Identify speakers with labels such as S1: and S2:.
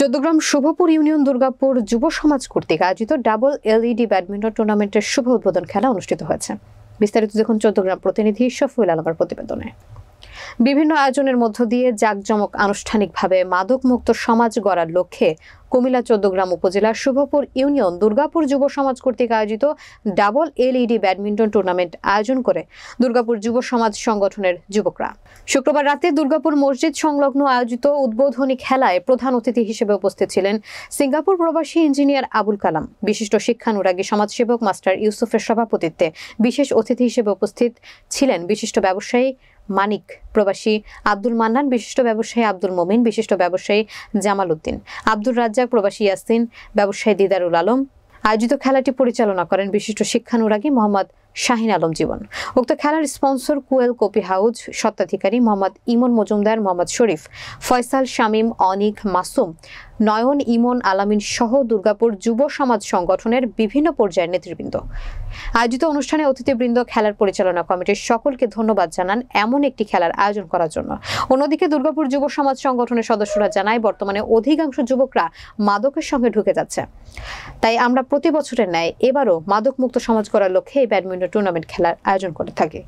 S1: Chauddagram Shuvopur union Durgapur যুব সমাজ কর্তৃক আয়োজিত ডাবল এলইডি ব্যাডমিন্টন টুর্নামেন্টের শুভ উদ্বোধন খেলা অনুষ্ঠিত হয়েছে। বিস্তারিত দেখুন চৌদ্দগ্রাম প্রতিনিধি শফিউল আলমের প্রতিবেদনে। বিভিন্ন আয়োজনের মধ্য দিয়ে জাঁকজমক আনুষ্ঠানিকভাবে মাদকমুক্ত সমাজ গড়ার লক্ষ্যে কুমিল্লা চৌদ্দগ্রাম উপজেলার শুভপুর ইউনিয়ন দুর্গাপুর যুব সমাজ কর্তৃক আয়োজিত ডাবল এলইডি ব্যাডমিন্টন টুর্নামেন্ট আয়োজন করে দুর্গাপুর যুব সমাজ সংগঠনের যুবকরা। শুক্রবার রাতে দুর্গাপুর মসজিদ সংলগ্ন আয়োজিত উদ্বোধনী খেলায় প্রধান অতিথি হিসেবে উপস্থিত ছিলেন সিঙ্গাপুর প্রবাসী ইঞ্জিনিয়ার আবুল কালাম। বিশিষ্ট শিক্ষানুরাগী সমাজসেবক মাস্টার ইউসুফের সভাপতিত্বে বিশেষ অতিথি হিসেবে উপস্থিত ছিলেন বিশিষ্ট ব্যবসায়ী মানিক, প্রবাসী আব্দুল মান্নান, বিশিষ্ট ব্যবসায়ী আব্দুল মোমিন, বিশিষ্ট ব্যবসায়ী জামাল উদ্দিন, আব্দুর রাজ্জাক, প্রবাসী ইয়াসিন, ব্যবসায়ী দিদারুল আলম। আয়োজিত খেলাটি পরিচালনা করেন বিশিষ্ট শিক্ষানুরাগী মোহাম্মদ শাহিন আলম জীবন। উক্ত খেলার স্পন্সর কুয়েল কপি হাউজ, স্বত্বাধিকারী মোহাম্মদ ইমন মজুমদার, মোহাম্মদ শরীফ, ফয়সাল, শামীম, অনিক, মাসুম, নয়ন, ইমন, আলামিন সহ দুর্গাপুর যুব সমাজ সংগঠনের বিভিন্ন পর্যায়ের নেতৃবৃন্দ। আয়োজিত অনুষ্ঠানে অতিথিবৃন্দ খেলার পরিচালনা কমিটির সকলকে ধন্যবাদ জানান এমন একটি খেলার আয়োজন করার জন্য। অন্যদিকে দুর্গাপুর যুব সমাজ সংগঠনের সদস্যরা জানায়, বর্তমানে অধিকাংশ যুবকরা মাদকের সঙ্গে ঢুকে যাচ্ছে। তাই আমরা প্রতি বছরের ন্যায় এবারও মাদকমুক্ত সমাজ গড়ার লক্ষ্যে এই ব্যাডমিন্টন টুর্নামেন্ট খেলার আয়োজন করে থাকি।